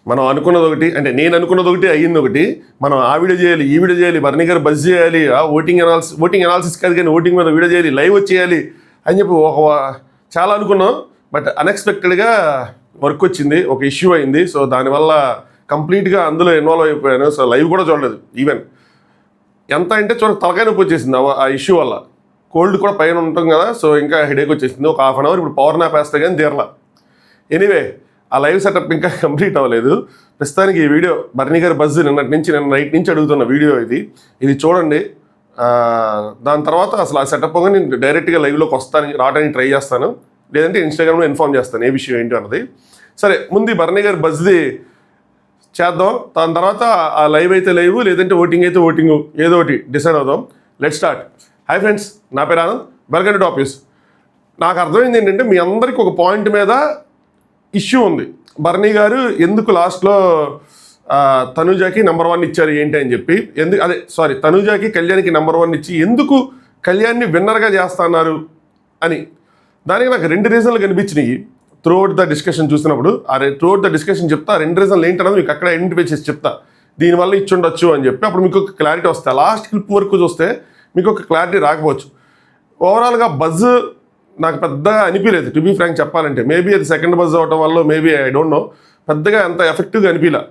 మనం అనుకున్నది ఒకటి, అంటే నేను అనుకున్నది ఒకటి, అయ్యింది ఒకటి. మనం ఆ వీడియో చేయాలి, ఈ వీడియో చేయాలి, బర్నీ గారు బజ్ చేయాలి, ఓటింగ్ అనాలిసిస్ కాదు కానీ ఓటింగ్ మీద వీడియో చేయాలి, లైవ్ వచ్చేయాలి అని చెప్పి చాలా అనుకున్నాం. బట్ అన్ఎక్స్పెక్టెడ్గా వర్క్ వచ్చింది, ఒక ఇష్యూ అయింది. సో దానివల్ల కంప్లీట్గా అందులో ఇన్వాల్వ్ అయిపోయాను. సో లైవ్ కూడా చూడలేదు ఈవెన్. ఎంత అంటే తలకాయ నొప్పి వచ్చేసింది ఆ ఇష్యూ వల్ల. కోల్డ్ కూడా పైన ఉంటాం కదా, సో ఇంకా హెడేక్ వచ్చేసింది. ఒక హాఫ్ అన్ అవర్ ఇప్పుడు పవర్ నాప్ వేస్తే కానీ తీరలా. ఎనీవే, ఆ లైవ్ సెటప్ ఇంకా కంప్లీట్ అవ్వలేదు. ప్రస్తుతానికి ఈ వీడియో బర్నీ గారి బజ్ నిన్న నైట్ నుంచి అడుగుతున్న వీడియో ఇది చూడండి. దాని తర్వాత అసలు ఆ సెటప్ నేను డైరెక్ట్గా లైవ్లోకి రావడానికి ట్రై చేస్తాను, లేదంటే ఇన్స్టాగ్రామ్లో ఇన్ఫార్మ్ చేస్తాను ఏ విషయం ఏంటి అన్నది. సరే, ముందు బర్నీ గారి బజ్ది చేద్దాం. దాని తర్వాత ఆ లైవ్ అయితే లైవ్, లేదంటే ఓటింగ్ అయితే ఓటింగ్, ఏదో ఒకటి డిసైడ్ అవుదాం. Let start. హాయ్ ఫ్రెండ్స్, నా పేరు Anand, welcome to top news. నాకు అర్థమైంది ఏంటంటే మీ అందరికీ ఒక పాయింట్ మీద ఇష్యూ ఉంది. బర్నీ గారు ఎందుకు లాస్ట్లో తనూజాకి నెంబర్ 1 ఇచ్చారు ఏంటి అని చెప్పి, తనూజాకి కళ్యాణ్కి నెంబర్ 1 ఇచ్చి ఎందుకు కళ్యాణ్ని విన్నర్గా చేస్తున్నారు అని. దానికి నాకు 2 రీజన్లు కనిపించినాయి త్రూఅవుట్ ద డిస్కషన్ చూసినప్పుడు. త్రూఅవుట్ ద డిస్కషన్ చెప్తా, 2 రీజన్లు ఏంటన్నది మీకు అక్కడ ఐడెంటిఫై చేసి చెప్తా. దీనివల్ల ఇచ్చుండొచ్చు అని చెప్పి అప్పుడు మీకు ఒక క్లారిటీ వస్తుంది. లాస్ట్ క్లిప్ వరకు చూస్తే మీకు ఒక క్లారిటీ రాకపోవచ్చు. ఓవరాల్గా బజ్ నాకు పెద్దగా అనిపించలేదు, టు బీ ఫ్రాంక్ చెప్పాలంటే. మేబీ అది సెకండ్ బజ్ అవ్వటం వల్ల, మేబీ ఐ డోంట్ నో, పెద్దగా అంత ఎఫెక్టివ్గా అనిపించలే.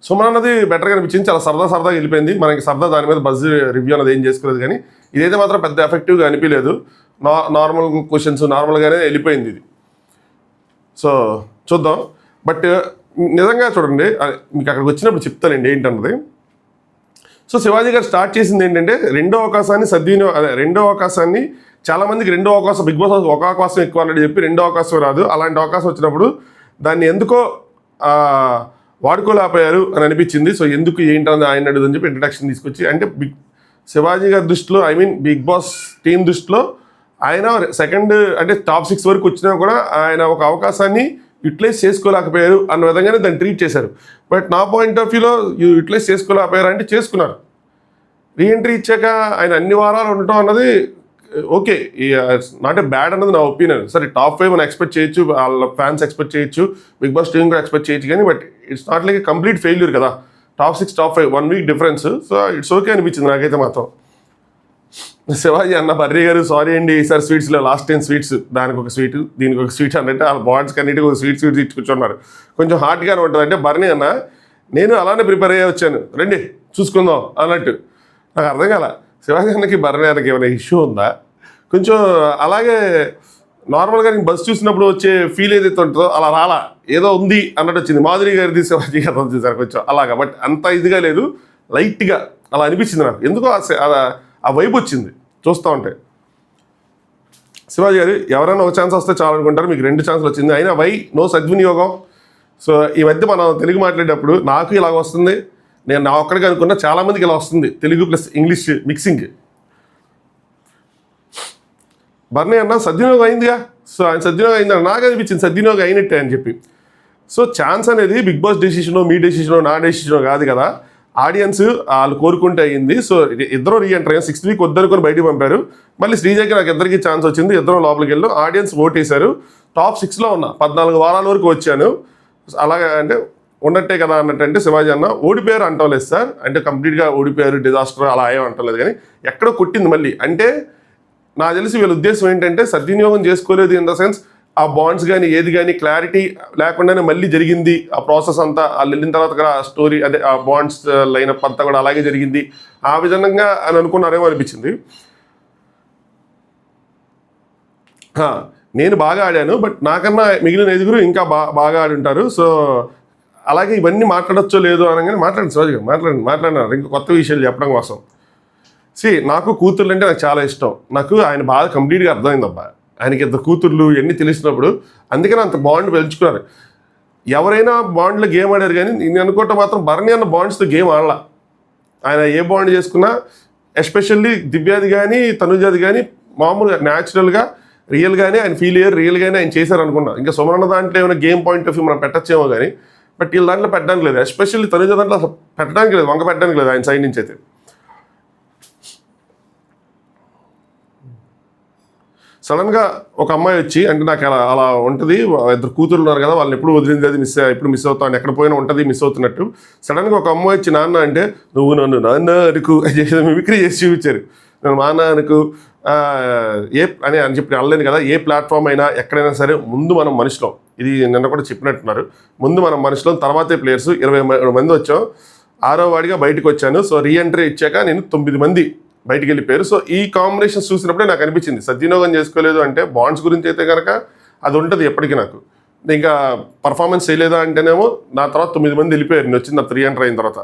సుమన్ అన్నది బెటర్గా అనిపించింది, చాలా సరదాగా వెళ్ళిపోయింది. మనకి దాని మీద బజ్ రివ్యూ అనేది ఏం చేసుకోలేదు, కానీ ఇదైతే మాత్రం పెద్ద ఎఫెక్టివ్గా అనిపించలేదు. నార్మల్ క్వశ్చన్స్ నార్మల్గానే వెళ్ళిపోయింది ఇది. సో చూద్దాం. బట్ నిజంగా చూడండి, మీకు అక్కడికి వచ్చినప్పుడు చెప్తానండి ఏంటన్నది. సో శివాజీ గారు స్టార్ట్ చేసింది ఏంటంటే రెండో అవకాశాన్ని చాలామందికి బిగ్ బాస్ ఒక అవకాశం ఎక్కువ అన్నట్టు చెప్పి రెండో అవకాశం రాదు. అలాంటి అవకాశం వచ్చినప్పుడు దాన్ని ఎందుకో వాడుకోలేకపోయారు అని అనిపించింది. సో ఎందుకు ఏంటన్నది ఆయన అడుగుదని చెప్పి ఇంట్రడక్షన్ తీసుకొచ్చి, అంటే శివాజీ గారి దృష్టిలో, I mean Bigg Boss team దృష్టిలో ఆయన సెకండ్ అంటే టాప్ 6 వరకు వచ్చినా కూడా ఆయన ఒక అవకాశాన్ని యూటిలైజ్ చేసుకోలేకపోయారు అన్న విధంగానే దాన్ని ట్రీట్ చేశారు. బట్ నా పాయింట్ ఆఫ్ వ్యూలో యూటిలైజ్ చేసుకోలేకపోయారు అంటే చేసుకున్నారు. రీఎంట్రీ ఇచ్చాక ఆయన అన్ని వారాలు ఉండటం అన్నది ఓకే, నాట్ ఏ బ్యాడ్ అన్నది నా ఒపీనియన్. సరే, టాప్ 5 మనం ఎక్స్పెక్ట్ చేయొచ్చు, వాళ్ళ ఫ్యాన్స్ ఎక్స్పెక్ట్ చేయొచ్చు, బిగ్ బాస్ టీం కూడా ఎక్స్పెక్ట్ చేయొచ్చు, కానీ but it's not like a complete failure కదా. Top 6 top 5 1 week difference. So it's okay అనిపించింది నాకైతే మాత్రం. శివాజీ అన్న, బర్రీ గారు సారీ అండి, ఈసారి స్వీట్స్లో లాస్ట్ టైం స్వీట్స్, దానికి ఒక స్వీట్ దీనికి ఒక స్వీట్ అన్నట్టు వాళ్ళ బాండ్స్కి అన్నిటికీ ఒక స్వీట్స్ ఇచ్చుకుంటున్నారు. కొంచెం హార్ట్గానే ఉంటుంది. అంటే బర్నీ అన్న, నేను అలానే ప్రిపేర్ అయ్యే వచ్చాను, రండి చూసుకుందాం అన్నట్టు. నాకు అర్థం కాల, శివాజీ అన్నకి బర్నీ అన్నకి ఏమైనా ఇష్యూ ఉందా? కొంచెం అలాగే నార్మల్గా నేను బస్ చూసినప్పుడు వచ్చే ఫీల్ ఏదైతే ఉంటుందో అలా రాలా, ఏదో ఉంది అన్నట్టు వచ్చింది. మాధురి గారిది శివాజీ గారు వచ్చేసారు కొంచెం అలాగా, బట్ అంత ఇదిగా లేదు, లైట్గా అలా అనిపించింది నాకు. ఎందుకో ఆ వైబ్ వచ్చింది చూస్తూ ఉంటే. శివాజీ గారు ఎవరైనా ఒక ఛాన్స్ వస్తే చాలు అనుకుంటారు, మీకు 2 ఛాన్సులు వచ్చింది, అయినా నో సద్వినియోగం. సో ఈ మధ్య మనం తెలుగు మాట్లాడేటప్పుడు నాకు ఇలాగ వస్తుంది, నేను నా ఒక్కడికి అనుకున్నా, చాలామందికి ఇలా వస్తుంది, తెలుగు ప్లస్ ఇంగ్లీష్ మిక్సింగ్. బర్నీ అన్న సద్వినియోగం అయిందిగా. సో ఆయన సద్వినియోగం అయిందని నాకు అనిపించింది, సద్వినియోగం అయినట్టే అని చెప్పి. సో ఛాన్స్ అనేది బిగ్ బాస్ డెసిషనో, మీ డెసిషనో, నా డెసిషనో కాదు కదా, ఆడియన్స్ వాళ్ళు కోరుకుంటే అయ్యింది. సో ఇద్దరు రీఎంటర్ అయ్యారు, 6th వీక్ వద్దనుకొని బయటకు పంపారు. మళ్ళీ శ్రీజకి నాకు ఇద్దరికి ఛాన్స్ వచ్చింది, ఇద్దరు లోపలికి వెళ్ళాం, ఆడియన్స్ ఓటేశారు. టాప్ 6లో ఉన్నా, 14 వారాల వరకు వచ్చాను. అలాగే అంటే ఉన్నట్టే కదా అన్నట్టు. అంటే శివాజీ అన్న ఓడిపోయారు అంటాం లేదు సార్, అంటే కంప్లీట్గా ఓడిపోయారు, డిజాస్టర్ అలా ఏం అంటాం లేదు, కానీ ఎక్కడో కొట్టింది మళ్ళీ. అంటే నాకు తెలిసి వీళ్ళ ఉద్దేశం ఏంటంటే సద్వినియోగం చేసుకోలేదు ఇన్ ద సెన్స్, ఆ బాండ్స్ కానీ ఏది కానీ క్లారిటీ లేకుండానే మళ్ళీ జరిగింది ఆ ప్రాసెస్ అంతా. వాళ్ళు వెళ్ళిన తర్వాత కూడా ఆ స్టోరీ, అదే ఆ బాండ్స్ లైనప్ అంతా కూడా అలాగే జరిగింది, ఆ విధంగా అని అనుకున్నారేమో అనిపించింది. నేను బాగా ఆడాను, బట్ నాకన్నా మిగిలిన 5 ఇంకా బాగా ఆడి ఉంటారు. సో అలాగే ఇవన్నీ మాట్లాడచ్చో లేదో అనగానే మాట్లాడండి శివాజీ గారు, మాట్లాడినారు ఇంకా కొత్త విషయాలు చెప్పడం కోసం. నాకు కూతుర్లు అంటే నాకు చాలా ఇష్టం. నాకు ఆయన బాగా కంప్లీట్గా అర్థమైందబ్బా, ఆయనకి 2 కూతుర్లు ఇవన్నీ తెలిసినప్పుడు, అందుకని అంత బాండ్ పెంచుకున్నారు. ఎవరైనా బాండ్లో గేమ్ ఆడారు, కానీ నేను అనుకోవటం మాత్రం బర్నీ అన్న బాండ్స్తో గేమ్ ఆడలా. ఆయన ఏ బాండ్ చేసుకున్నా, ఎస్పెషల్లీ దివ్యాది కానీ తనుజాది కానీ మామూలుగా న్యాచురల్గా రియల్గానే ఆయన ఫీల్ అయ్యారు, రియల్గానే ఆయన చేశారు అనుకున్నా. ఇంకా సుమరణ దాంట్లో ఏమైనా గేమ్ పాయింట్ ఆఫ్ వ్యూ మనం పెట్టచ్చేమో కానీ, బట్ వీళ్ళ దాంట్లో పెట్టడానికి లేదు, ఎస్పెషల్లీ తనుజ దాంట్లో అసలు పెట్టడానికి లేదు, వంక పెట్టడానికి లేదు ఆయన సైడ్ నుంచి అయితే. సడన్గా ఒక అమ్మాయి వచ్చి అంటే నాకు అలా అలా ఉంటుంది, ఇద్దరు కూతురు ఉన్నారు కదా, వాళ్ళని ఎప్పుడు వదిలింది అది ఎప్పుడు మిస్ అవుతాను, ఎక్కడ పోయినా ఉంటుంది మిస్ అవుతున్నట్టు. సడన్గా ఒక అమ్మాయి వచ్చి నాన్న అంటే నువ్వు నన్ను నాన్న అనుకు చేసి మిమిక్రీ చేసి చూపించారు. నేను మా నాన్నకు అని చెప్పి అనలేను కదా. ఏ ప్లాట్ఫామ్ అయినా ఎక్కడైనా సరే ముందు మనం మనుషులం, ఇది నిన్న కూడా చెప్పినట్టున్నారు. ముందు మనం మనుషులం, తర్వాతే ప్లేయర్స్. 20 మంది వచ్చాం, 6వ వాడిగా బయటకు వచ్చాను. సో రీఎంట్రీ ఇచ్చాక నేను 9 మంది బయటికి వెళ్ళిపోయారు. సో ఈ కాంబినేషన్స్ చూసినప్పుడే నాకు అనిపించింది సద్వినియోగం చేసుకోలేదు అంటే బాండ్స్ గురించి అయితే కనుక అది ఉంటుంది ఎప్పటికీ. నాకు ఇంకా పర్ఫార్మెన్స్ చేయలేదా అంటేనేమో నా తర్వాత 9 మంది వెళ్ళిపోయారు నేను వచ్చిన 3 ఎంటర్ అయిన తర్వాత.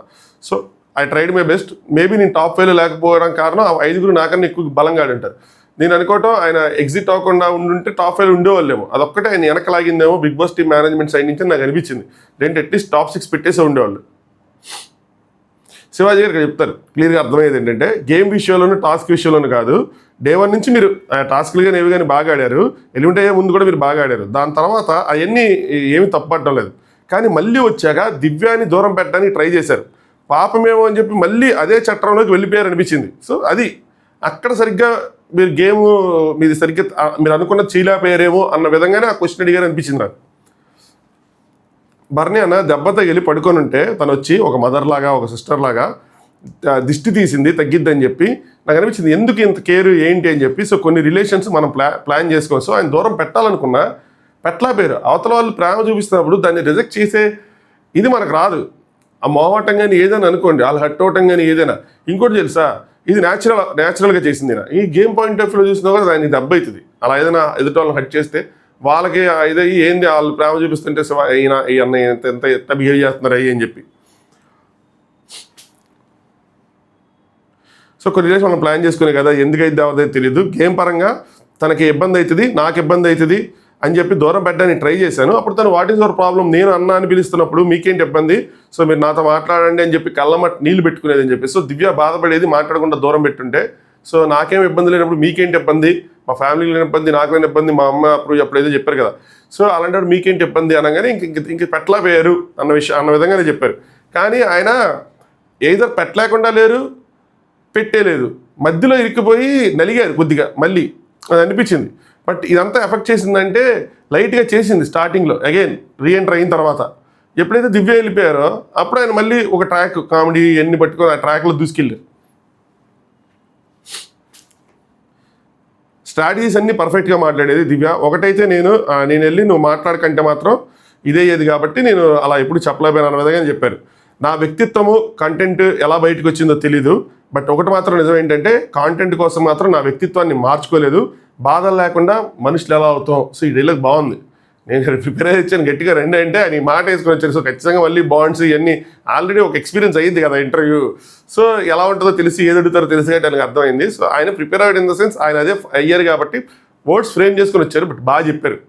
So I tried my best. Maybe నేను టాప్ 5 లేకపోవడం కారణం ఆ 5 నాకన్నా ఎక్కువ బలంగా ఆడుంటారు. నేను అనుకోవటం ఆయన ఎగ్జిట్ అవ్వకుండా ఉండుంటే టాప్ 5 ఉండేవాళ్ళేమో, అదొక్కటే ఆయన వెనక లాగిందేమో Bigg Boss team management side నుంచి నాకు అనిపించింది. లేదంటే అట్లీస్ట్ టాప్ 6 పెట్టేసే ఉండేవాళ్ళు. శివాజీ గారు చెప్తారు క్లియర్గా అర్థమయ్యేది ఏంటంటే గేమ్ విషయంలోనూ టాస్క్ విషయంలోనూ కాదు, డే 1 నుంచి మీరు టాస్క్లు కానీ ఏవి కానీ బాగా ఆడారు, ఎలిమెంట్ అయ్యే ముందు కూడా మీరు బాగా ఆడారు, దాని తర్వాత అవన్నీ ఏమీ తప్పట్టడం లేదు. కానీ మళ్ళీ వచ్చాక దివ్యాన్ని దూరం పెట్టడానికి ట్రై చేశారు, పాపమేమో అని చెప్పి మళ్ళీ అదే చట్టంలోకి వెళ్ళిపోయారు అనిపించింది. సో అది అక్కడ సరిగ్గా మీరు గేమ్ మీది సరిగ్గా మీరు అనుకున్న చీలాపోయారేమో అన్న విధంగానే ఆ క్వశ్చన్ అడిగారు అనిపించింది నాకు. బర్నీ అన్న దెబ్బ తగిలి పడుకొని ఉంటే తను వచ్చి ఒక మదర్ లాగా ఒక సిస్టర్ లాగా దిష్టి తీసింది తగ్గిద్దని చెప్పి నాకు అనిపించింది. ఎందుకు ఇంత కేర్ ఏంటి అని చెప్పి. సో కొన్ని రిలేషన్స్ మనం ప్లాన్ చేసుకోవచ్చు. సో ఆయన దూరం పెట్టాలనుకున్నా పెట్టలేకపోయారు. అవతల వాళ్ళు ప్రేమ చూపిస్తున్నప్పుడు దాన్ని రిజెక్ట్ చేసే ఇది మనకు రాదు. ఆ మోవటం కానీ ఏదైనా అనుకోండి, వాళ్ళు హట్ అవటం కానీ ఏదైనా. ఇంకోటి తెలుసా, ఇది న్యాచురల్గా చేసింది. ఈ గేమ్ పాయింట్ ఆఫ్ వ్యూలో చూసినా కూడా దానికి దెబ్బ అవుతుంది. అలా ఏదైనా ఎదుటి వాళ్ళని హట్ చేస్తే వాళ్ళకి ఇదయ్యి ఏంది వాళ్ళు ప్రేమ చూపిస్తుంటే ఈయన ఈ అన్నయ్య ఎంత బిహేవ్ చేస్తున్నారు అయ్యి అని చెప్పి. సో కొన్ని రిలేషన్ మనం ప్లాన్ చేసుకునే కదా, ఎందుకైతే అవుతుందో తెలియదు. గేమ్ పరంగా తనకి ఇబ్బంది అవుతుంది, నాకు ఇబ్బంది అవుతుంది అని చెప్పి దూరం పెట్టడానికి ట్రై చేశాను. అప్పుడు తను వాట్ ఈస్ యువర్ ప్రాబ్లం, నేను అన్న అని పిలుస్తున్నప్పుడు మీకేంటి ఇబ్బంది, సో మీరు నాతో మాట్లాడండి అని చెప్పి కళ్ళమట్టి నీళ్ళు పెట్టుకునేది అని చెప్పి. సో దివ్య బాధపడేది మాట్లాడకుండా దూరం పెట్టుంటే. సో నాకేం ఇబ్బంది లేనప్పుడు మీకేంటి ఇబ్బంది, మా ఫ్యామిలీకి లేని ఇబ్బంది, నాకు లేని ఇబ్బంది, మా అమ్మ అప్పుడు ఏదో చెప్పారు కదా. సో అలాంటి మీకేంటి ఇబ్బంది అనగానే ఇంక పెట్టలేకపోయారు అన్న విధంగానే చెప్పారు. కానీ ఆయన ఏదర్ పెట్టలేకుండా లేరు, పెట్టేలేదు, మధ్యలో ఇరికిపోయి నలిగారు కొద్దిగా. మళ్ళీ అది అనిపించింది. బట్ ఇదంతా ఎఫెక్ట్ చేసిందంటే లైట్గా చేసింది స్టార్టింగ్లో. అగైన్ రీఎంటర్ అయిన తర్వాత ఎప్పుడైతే దివ్య వెళ్ళిపోయారో అప్పుడు ఆయన మళ్ళీ ఒక ట్రాక్ కామెడీ ఎన్ని పట్టుకొని ఆ ట్రాక్లో దూసుకెళ్ళారు. స్ట్రాటజీస్ అన్నీ పర్ఫెక్ట్గా మాట్లాడేది దివ్య. ఒకటైతే నేను వెళ్ళి నువ్వు మాట్లాడకంటే మాత్రం ఇదే ఏది కాబట్టి నేను అలా ఎప్పుడు చెప్పలేకపోయాను అన్న విధంగా చెప్పారు. నా వ్యక్తిత్వము కంటెంట్ ఎలా బయటకు వచ్చిందో తెలీదు, బట్ ఒకటి మాత్రం నిజం ఏంటంటే కాంటెంట్ కోసం మాత్రం నా వ్యక్తిత్వాన్ని మార్చుకోలేదు. బాధలు లేకుండా మనుషులు ఎలా అవుతాం. సో ఈ డైలాగ్ బాగుంది, నేను ప్రిపేర్ అయ్యి వచ్చాను గట్టిగా రండి అంటే ఆయన మాట వేసుకొని వచ్చారు. సో ఖచ్చితంగా మళ్ళీ బాండ్స్ ఇవన్నీ ఆల్రెడీ ఒక ఎక్స్పీరియన్స్ అయ్యింది కదా ఇంటర్వ్యూ. సో ఎలా ఉంటుందో తెలిసి ఏది అడుగుతారో తెలిసి ఆయనకు అర్థమైంది. సో ఆయన ప్రిపేర్ అయ్యాడు ఇన్ ద సెన్స్ ఆయన అదే అయ్యారు కాబట్టి వర్డ్స్ ఫ్రేమ్ చేసుకొని వచ్చారు. బట్ బాగా చెప్పారు,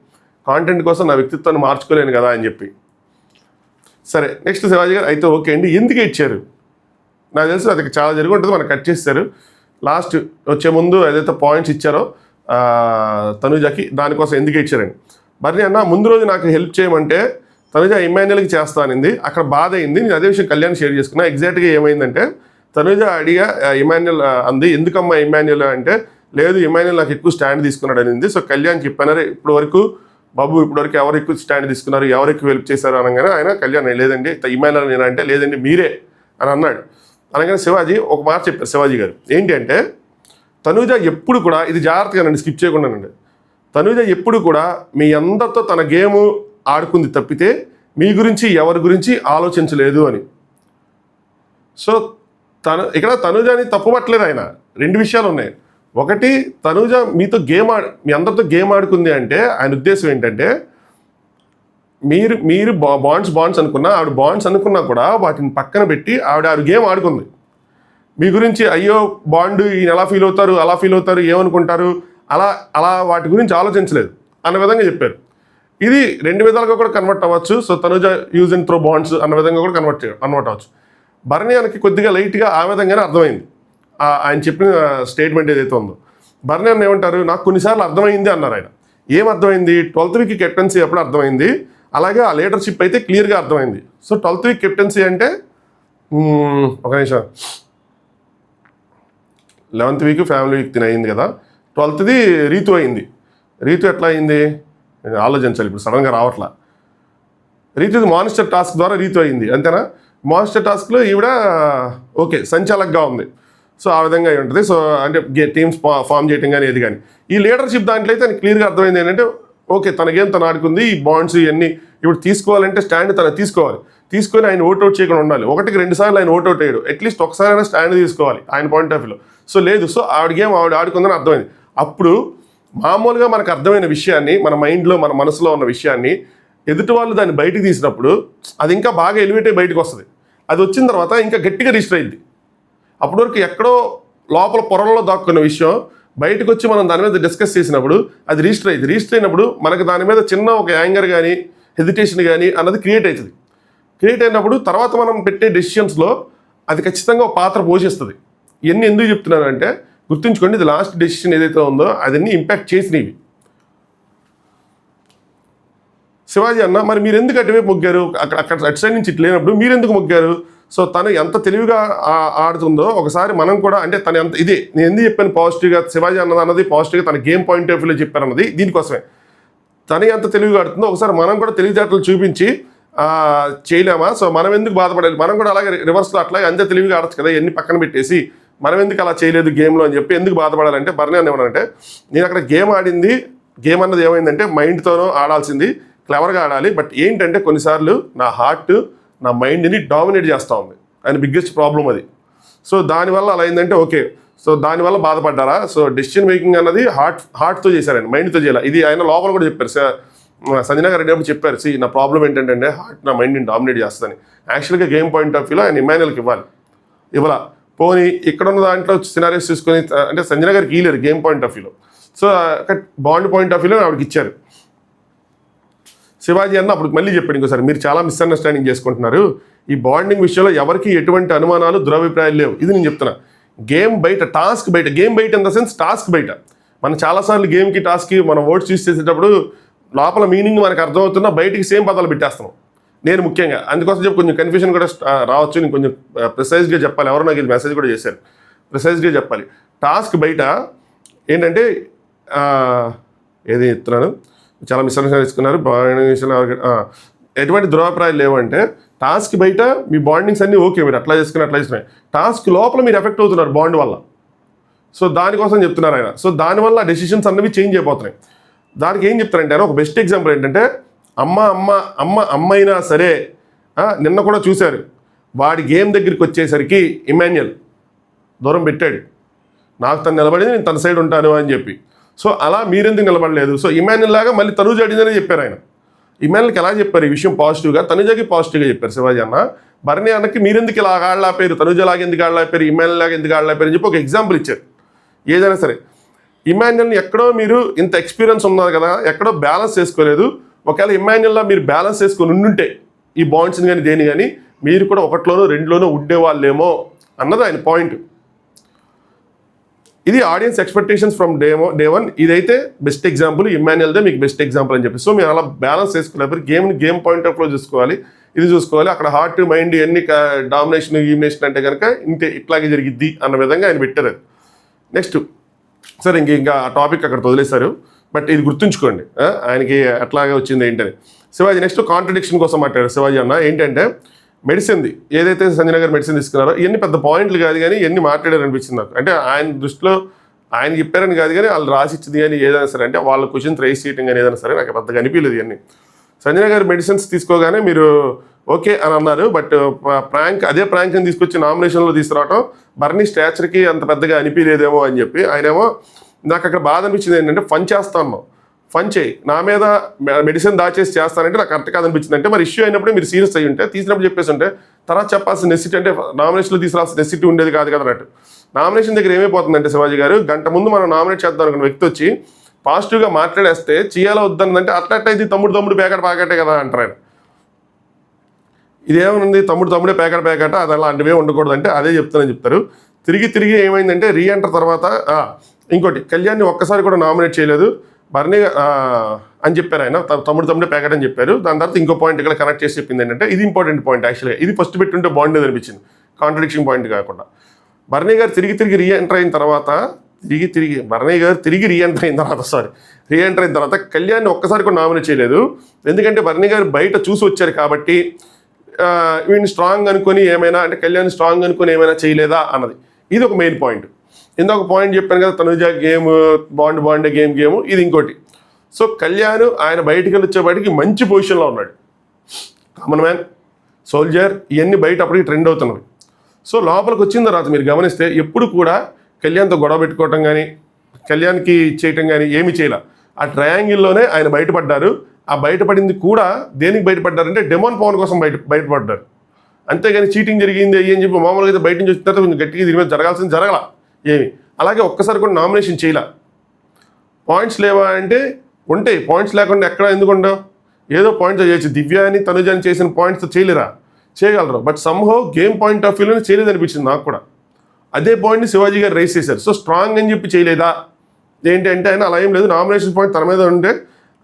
కాంటెంట్ కోసం నా వ్యక్తిత్వాన్ని మార్చుకోలేను కదా అని చెప్పి. సరే నెక్స్ట్ శివాజీ గారు అయితే ఓకే అండి, ఎందుకు ఇచ్చారు నాకు తెలుసు అది చాలా జరిగి ఉంటుంది, మనకు కట్ చేస్తారు. లాస్ట్ వచ్చే ముందు ఏదైతే పాయింట్స్ ఇచ్చారో తనుజకి దానికోసం ఎందుకు ఇచ్చారండి. బర్నీ అన్న ముందు రోజు నాకు హెల్ప్ చేయమంటే తనుజ ఇమాన్యుయల్కి చేస్తానింది, అక్కడ బాధ అయింది. నేను అదే విషయం కళ్యాణ్ షేర్ చేసుకున్నా. ఎగ్జాక్ట్గా ఏమైందంటే తనుజ అడిగా ఇమాన్యుయల్ అంది ఎందుకమ్మా ఇమాన్యుయల్ అంటే లేదు ఇమాన్యుయల్ నాకు ఎక్కువ స్టాండ్ తీసుకున్నాడు అనింది. సో కళ్యాణ్కి చెప్పాను ఇప్పుడు వరకు బాబు ఇప్పటివరకు ఎవరు ఎక్కువ స్టాండ్ తీసుకున్నారు, ఎవరు ఎక్కువ హెల్ప్ చేశారు అనగానే ఆయన కళ్యాణ్ లేదండి ఇమాన్యుయల్ నేను అంటే లేదండి మీరే అని అన్నాడు. అనగానే శివాజీ ఒక మాట చెప్పారు శివాజీ గారు ఏంటి అంటే తనుజ ఎప్పుడు కూడా ఇది జాగ్రత్తగా నన్ను స్కిప్ చేయకుండానండి, తనుజ ఎప్పుడు కూడా మీ అందరితో తన గేము ఆడుకుంది తప్పితే మీ గురించి ఎవరి గురించి ఆలోచించలేదు అని. సో ఇక్కడ తనుజని తప్పుపట్టలేదు ఆయన. 2 విషయాలు ఉన్నాయి. ఒకటి తనుజ మీతో మీ అందరితో గేమ్ ఆడుకుంది అంటే ఆయన ఉద్దేశం ఏంటంటే మీరు బాండ్స్ అనుకున్నా ఆవిడ బాండ్స్ అనుకున్నా కూడా వాటిని పక్కన పెట్టి ఆవిడ గేమ్ ఆడుకుంది. మీ గురించి అయ్యో బాండ్ ఈయన ఎలా ఫీల్ అవుతారు అలా ఫీల్ అవుతారు ఏమనుకుంటారు అలా వాటి గురించి ఆలోచించలేదు అన్న విధంగా చెప్పారు. ఇది 2 విధాలుగా కూడా కన్వర్ట్ అవ్వచ్చు. So Tanuja use and throw bonds అన్న విధంగా కూడా కన్వర్ట్ అవ్వచ్చు. బర్నియానికి కొద్దిగా లైట్గా ఆ విధంగానే అర్థమైంది ఆయన చెప్పిన స్టేట్మెంట్ ఏదైతే ఉందో. బర్నియాన్ ఏమంటారు నాకు కొన్నిసార్లు అర్థమైంది అన్నారు ఆయన. ఏం అర్థమైంది 12th వీక్ కెప్టెన్సీ అప్పుడు అర్థమైంది, అలాగే ఆ లీడర్షిప్ అయితే క్లియర్గా అర్థమైంది. సో 12th వీక్ కెప్టెన్సీ అంటే ఒక నిమిషం 11th వీక్ ఫ్యామిలీ వీక్ అయింది కదా, 12th రీతు అయింది. రీతు ఎట్లా అయింది నేను ఆలోచించాలి, ఇప్పుడు సడన్గా రావట్లా. రీతు మానిస్టర్ టాస్క్ ద్వారా రీతు అయింది అంతేనా? మానిస్టర్ టాస్క్లో ఈవిడ ఓకే సంచాలకగా ఉంది. సో ఆ విధంగా అయి ఉంటుంది. సో అంటే టీమ్స్ ఫామ్ చేయటం కానీ ఏది కానీ. ఈ లీడర్షిప్ దాంట్లో అయితే తనకి క్లియర్గా అర్థమైంది ఏంటంటే ఓకే తనకేం తను ఆడుకుంది, ఈ బాండ్స్ ఇవన్నీ ఇప్పుడు తీసుకోవాలంటే స్టాండ్ తను తీసుకోవాలి. తీసుకొని ఆయన ఓట్అవుట్ చేయకుండా ఉండాలి. 1-2 సార్లు ఆయన ఓట్అవుట్ అయ్యాడు, అట్లీస్ట్ ఒకసారైనా స్టాండ్ తీసుకోవాలి ఆయన పాయింట్ ఆఫ్ వ్యూలో. సో లేదు, సో ఆవిడ గేమ్ ఆవిడ ఆడుకుందని అర్థమైంది. అప్పుడు మామూలుగా మనకు అర్థమైన విషయాన్ని, మన మైండ్లో మన మనసులో ఉన్న విషయాన్ని ఎదుటి వాళ్ళు దాన్ని బయటకు తీసినప్పుడు అది ఇంకా బాగా ఎలివేట్ అయ్యి బయటకు వస్తుంది. అది వచ్చిన తర్వాత ఇంకా గట్టిగా రిజిస్టర్ అయింది. అప్పటి వరకు ఎక్కడో లోపల పొరల్లో దాక్కున్న విషయం బయటకు వచ్చి మనం దాని మీద డిస్కస్ చేసినప్పుడు అది రిజిస్టర్ అయింది. రిజిస్టర్ అయినప్పుడు మనకు దాని మీద చిన్న ఒక యాంగర్ కానీ హెజిటేషన్ కానీ అన్నది క్రియేట్ అవుతుంది. క్రియేట్ అయినప్పుడు తర్వాత మనం పెట్టే డెసిషన్స్లో అది ఖచ్చితంగా ఒక పాత్ర పోషిస్తుంది. ఇవన్నీ ఎందుకు చెప్తున్నానంటే గుర్తుంచుకోండి, ఇది లాస్ట్ డెసిషన్ ఏదైతే ఉందో అదన్నీ ఇంపాక్ట్ చేసినవి. శివాజీ అన్న మరి మీరు ఎందుకు అటువైపు మొగ్గారు, అక్కడ అటు సైడ్ నుంచి ఇటు లేనప్పుడు మీరు ఎందుకు మొగ్గారు? సో తను ఎంత తెలివిగా ఆడుతుందో ఒకసారి మనం కూడా, అంటే తను ఎంత ఇది నేను ఎందుకు చెప్పాను పాజిటివ్గా శివాజీ అన్నది పాజిటివ్గా తన గేమ్ పాయింట్ ఆఫ్ వ్యూలో చెప్పారన్నది దీనికోసమే. తను ఎంత తెలివిగా ఆడుతుందో ఒకసారి మనం కూడా తెలివితేటలు చూపించి చేయలేమా? సో మనం ఎందుకు బాధపడాలి? మనం కూడా అలాగే రివర్స్లో అట్లాగే అంతే తెలివిగా ఆడచ్చు కదా, ఎన్ని పక్కన పెట్టేసి మనం ఎందుకు అలా చేయలేదు గేమ్లో అని చెప్పి ఎందుకు బాధపడాలంటే బర్నీ అని ఏమన్నానంటే నేను అక్కడ గేమ్ ఆడింది, గేమ్ అన్నది ఏమైందంటే మైండ్తోనో ఆడాల్సింది, క్లవర్గా ఆడాలి. బట్ ఏంటంటే కొన్నిసార్లు నా హార్ట్ నా మైండ్ని డామినేట్ చేస్తూ ఉంది, ఆయన బిగ్గెస్ట్ ప్రాబ్లం అది. సో దానివల్ల అలా అయిందంటే ఓకే, సో దానివల్ల బాధపడ్డారా? సో డెసిషన్ మేకింగ్ అన్నది హార్ట్తో చేశారు, ఆయన మైండ్తో చేయాలి. ఇది ఆయన లోపల కూడా చెప్పారు, సంజనా గారు రెడ్డి చెప్పారు, నా ప్రాబ్లం ఏంటంటే హార్ట్ నా మైండ్ని డామినేట్ చేస్తుందని. యాక్చువల్గా గేమ్ పాయింట్ ఆఫ్ వ్యూలో ఆయన ఇమాన్యుయల్కి ఇవ్వాల పోనీ ఇక్కడ ఉన్న దాంట్లో సినారీస్ తీసుకొని అంటే సంజనా గారికి ఇవ్వలేరు గేమ్ పాయింట్ ఆఫ్ వ్యూలో. సో బాండ్ పాయింట్ ఆఫ్ వ్యూలో ఆవిడకి ఇచ్చారు. శివాజీ అన్న అప్పుడు మళ్ళీ చెప్పాడు ఇంకోసారి, మీరు చాలా మిస్అండర్స్టాండింగ్ చేసుకుంటున్నారు, ఈ బాండింగ్ విషయంలో ఎవరికి ఎటువంటి అనుమానాలు దురభిప్రాయాలు లేవు. ఇది నేను చెప్తున్నా. గేమ్ బయట, టాస్క్ బయట, గేమ్ బయట ఇన్ ద సెన్స్ టాస్క్ బయట. మనం చాలాసార్లు గేమ్కి టాస్క్కి మనం ఓట్స్ యూస్ చేసేటప్పుడు లోపల మీనింగ్ మనకు అర్థమవుతున్నా బయటికి సేమ్ పదాలు పెట్టేస్తున్నాం. నేను ముఖ్యంగా అందుకోసం చెప్పి కొంచెం కన్ఫ్యూజన్ కూడా రావచ్చు. నేను కొంచెం ప్రిసైజ్గా చెప్పాలి. ఎవరో నాకు ఇది మెసేజ్ కూడా చేశారు, ప్రిసైజ్గా చెప్పాలి. టాస్క్ బయట ఏంటంటే ఏది చెప్తున్నాను, చాలా మిస్అండర్స్టాండ్ చేసుకున్నారు. ఎటువంటి దురాభిప్రాయాలు లేవంటే టాస్క్ బయట మీ బాండింగ్స్ అన్నీ ఓకే, మీరు అట్లా చేసుకున్నాయి. టాస్క్ లోపల మీరు ఎఫెక్ట్ అవుతున్నారు బాండ్ వల్ల. సో దానికోసం చెప్తున్నారు ఆయన. సో దానివల్ల డెసిషన్స్ అన్నవి చేంజ్ అయిపోతున్నాయి. దానికి ఏం చెప్తారంటే ఆయన ఒక బెస్ట్ ఎగ్జాంపుల్ ఏంటంటే అమ్మ అయినా సరే నిన్న కూడా చూశారు, వాడి గేమ్ దగ్గరికి వచ్చేసరికి ఇమాన్యుయల్ దూరం పెట్టాడు, నాకు తను నిలబడింది నేను తన సైడ్ ఉంటాను అని చెప్పి. సో అలా మీరెందుకు నిలబడలేదు? సో ఇమాన్యుయల్ లాగా మళ్ళీ తనుజ అడిగిందని చెప్పారు ఆయన. ఇమాన్యుల్కి ఎలా చెప్పారు ఈ విషయం పాజిటివ్గా, తనుజకి పాజిటివ్గా చెప్పారు శివాజీ అన్న. బర్నీ అన్నకి మీరెందుకు ఇలా ఆడలేపారు, తనుజ లాగా ఎందుకు ఆడలేపారు, ఇమాన్యుల్ లాగా ఎందుకు ఆడలేపారు అని చెప్పి ఒక ఎగ్జాంపుల్ ఇచ్చారు. ఏదైనా సరే ఇమాన్యుల్ని ఎక్కడో మీరు ఇంత ఎక్స్పీరియన్స్ ఉన్నారు కదా, ఎక్కడో బ్యాలెన్స్ చేసుకోలేదు. ఒకవేళ ఇమాన్యుల్లా మీరు బ్యాలెన్స్ చేసుకొని ఉండుంటే ఈ బాండ్స్ని కానీ దేని కానీ మీరు కూడా ఒకటిలోనో రెండులోనో ఉండేవాళ్ళేమో అన్నది ఆయన పాయింట్. ఇది audience expectations from day one. ఇదైతే బెస్ట్ ఎగ్జాంపుల్, ఇమాన్యుయల్దే మీకు బెస్ట్ ఎగ్జాంపుల్ అని చెప్పి. సో మీరు అలా బ్యాలెన్స్ చేసుకోలేరు. గేమ్ పాయింట్ ఆఫ్ వ్యూలో చూసుకోవాలి, ఇది చూసుకోవాలి. అక్కడ హార్ట్ మైండ్ ఎన్ని డామినేషన్ ఈమినేషన్ అంటే కనుక ఇంతే ఇట్లాగే జరిగిద్ది అన్న విధంగా ఆయన పెట్టారు. నెక్స్ట్ సరే ఇంకా ఆ టాపిక్ అక్కడ వదిలేశారు. బట్ ఇది గుర్తుంచుకోండి, ఆయనకి ఎట్లాగే వచ్చింది ఏంటని. శివాజీ నెక్స్ట్ కాంట్రడిక్షన్ కోసం మాట్లాడారు శివాజీ అన్న. ఏంటంటే మెడిసిన్ది ఏదైతే సంజయ్ గారు మెడిసిన్ తీసుకున్నారో ఇవన్నీ పెద్ద పాయింట్లు కాదు, కానీ ఇవన్నీ మాట్లాడారు అనిపించింది నాకు. అంటే ఆయన దృష్టిలో ఆయన చెప్పారని కాదు, కానీ వాళ్ళు రాసిచ్చింది కానీ ఏదైనా సరే, అంటే వాళ్ళ క్వశ్చన్స్ రైస్ చేయడం కానీ ఏదైనా సరే నాకు పెద్దగా అనిపించలేదు ఇవన్నీ. సంజయ్ గారు మెడిసిన్స్ తీసుకోగానే మీరు ఓకే అని అన్నారు. బట్ అదే ప్రాంక్ని తీసుకొచ్చి నామినేషన్లో తీసుకురావటం బర్నీ స్టాచర్కి అంత పెద్దగా అనిపించలేదేమో అని చెప్పి ఆయనేమో. నాకు అక్కడ బాధ అనిపించింది ఏంటంటే ఫన్ చేస్తాను, ఫన్ చేయి, నా మీద మెడిసిన్ దాచేసి చేస్తానంటే నాకు కరెక్ట్ కాదనిపించింది. అంటే మరి ఇష్యూ అయినప్పుడు మీరు సీరియస్ అయ్యి ఉంటే తీసినప్పుడు చెప్పేసి ఉంటే తర్వాత చెప్పాల్సిన నెసిటీ, అంటే నామినేషన్లో తీసుకురాల్సిన నెసిటీ ఉండేది కాదు కదా అన్నట్టు. నామినేషన్ దగ్గర ఏమైపోతుందంటే శివాజీ గారు గంట ముందు మనం నామినేట్ చేద్దాం అనుకున్న వ్యక్తి వచ్చి పాజిటివ్గా మాట్లాడేస్తే చేయాలో వద్దన్నదంటే అట్లయితే తమ్ముడు ప్యాకెటే కదా అంటారు ఆయన. ఇదేమనుంది తమ్ముడే ప్యాకెట్, అది అలాంటివే ఉండకూడదు అంటే అదే చెప్తారు. తిరిగి ఏమైందంటే రీఎంటర్ తర్వాత ఇంకోటి కళ్యాణ్ని ఒక్కసారి కూడా నామినేట్ చేయలేదు బర్నీ అని చెప్పారు ఆయన. తమ్ముడే ప్యాకెట్ అని చెప్పారు. దాని తర్వాత ఇంకో పాయింట్ ఇక్కడ కనెక్ట్ చేసి చెప్పింది ఏంటంటే ఇది ఇంపార్టెంట్ పాయింట్. యాక్చువల్గా ఇది ఫస్ట్ పెట్టుంటే బాగుండేది అనిపించింది, కాంట్రడిక్షన్ పాయింట్ కాకుండా. బర్నీ గారు తిరిగి రీఎంటర్ అయిన తర్వాత తిరిగి భరణి గారు తిరిగి రీఎంటర్ అయిన తర్వాత కళ్యాణ్ని ఒక్కసారి కూడా నామినేట్ చేయలేదు. ఎందుకంటే భరణి గారు బయట చూసి వచ్చారు కాబట్టి వీడిని స్ట్రాంగ్ అనుకొని ఏమైనా అంటే కళ్యాణ్ స్ట్రాంగ్ అనుకొని ఏమైనా చేయలేదా అన్నది, ఇది ఒక మెయిన్ పాయింట్. ఇంకొక పాయింట్ చెప్పాను కదా, తనుజ గేమ్ బాండే గేమ్ ఇది ఇంకోటి. సో కళ్యాణ్ ఆయన బయటికి వచ్చేపాటికి మంచి పొజిషన్లో ఉన్నాడు. కామన్ మ్యాన్, సోల్జర్ ఇవన్నీ బయట అప్పటికి ట్రెండ్ అవుతున్నవి. సో లోపలికి వచ్చిన తర్వాత మీరు గమనిస్తే ఎప్పుడు కూడా కళ్యాణ్తో గొడవ పెట్టుకోవటం కానీ కళ్యాణ్కి ఇచ్చేయటం కానీ ఏమి చేయాల. ఆ ట్రయాంగిల్లోనే ఆయన బయటపడ్డారు. ఆ బయటపడింది కూడా దేనికి బయటపడ్డారంటే డెమోన్ పవన్ కోసం బయటపడ్డారు. అంతేగాని చీటింగ్ జరిగింది అని చెప్పి మామూలుగా అయితే బయట నుంచి వచ్చిన తర్వాత కొంచెం గట్టిగా దీని మీద జరగాల్సింది జరగల ఏమి. అలాగే ఒక్కసారి కూడా నామినేషన్ చేయాల. పాయింట్స్ లేవా అంటే ఉంటాయి, పాయింట్స్ లేకుండా ఎక్కడ ఎందుకు ఉండవు, ఏదో పాయింట్స్ చేయొచ్చు. దివ్యాని తనుజాని చేసిన పాయింట్స్ చేయలేరా, చేయగలరు. But somehow game point of వ్యూలోనే చేయలేదు అనిపించింది నాకు కూడా. అదే పాయింట్ని శివాజీ గారు రైస్ చేశారు. సో స్ట్రాంగ్ అని చెప్పి చేయలేదా ఏంటంటే ఆయన అలా ఏం లేదు, నామినేషన్ పాయింట్ తన మీద ఉంటే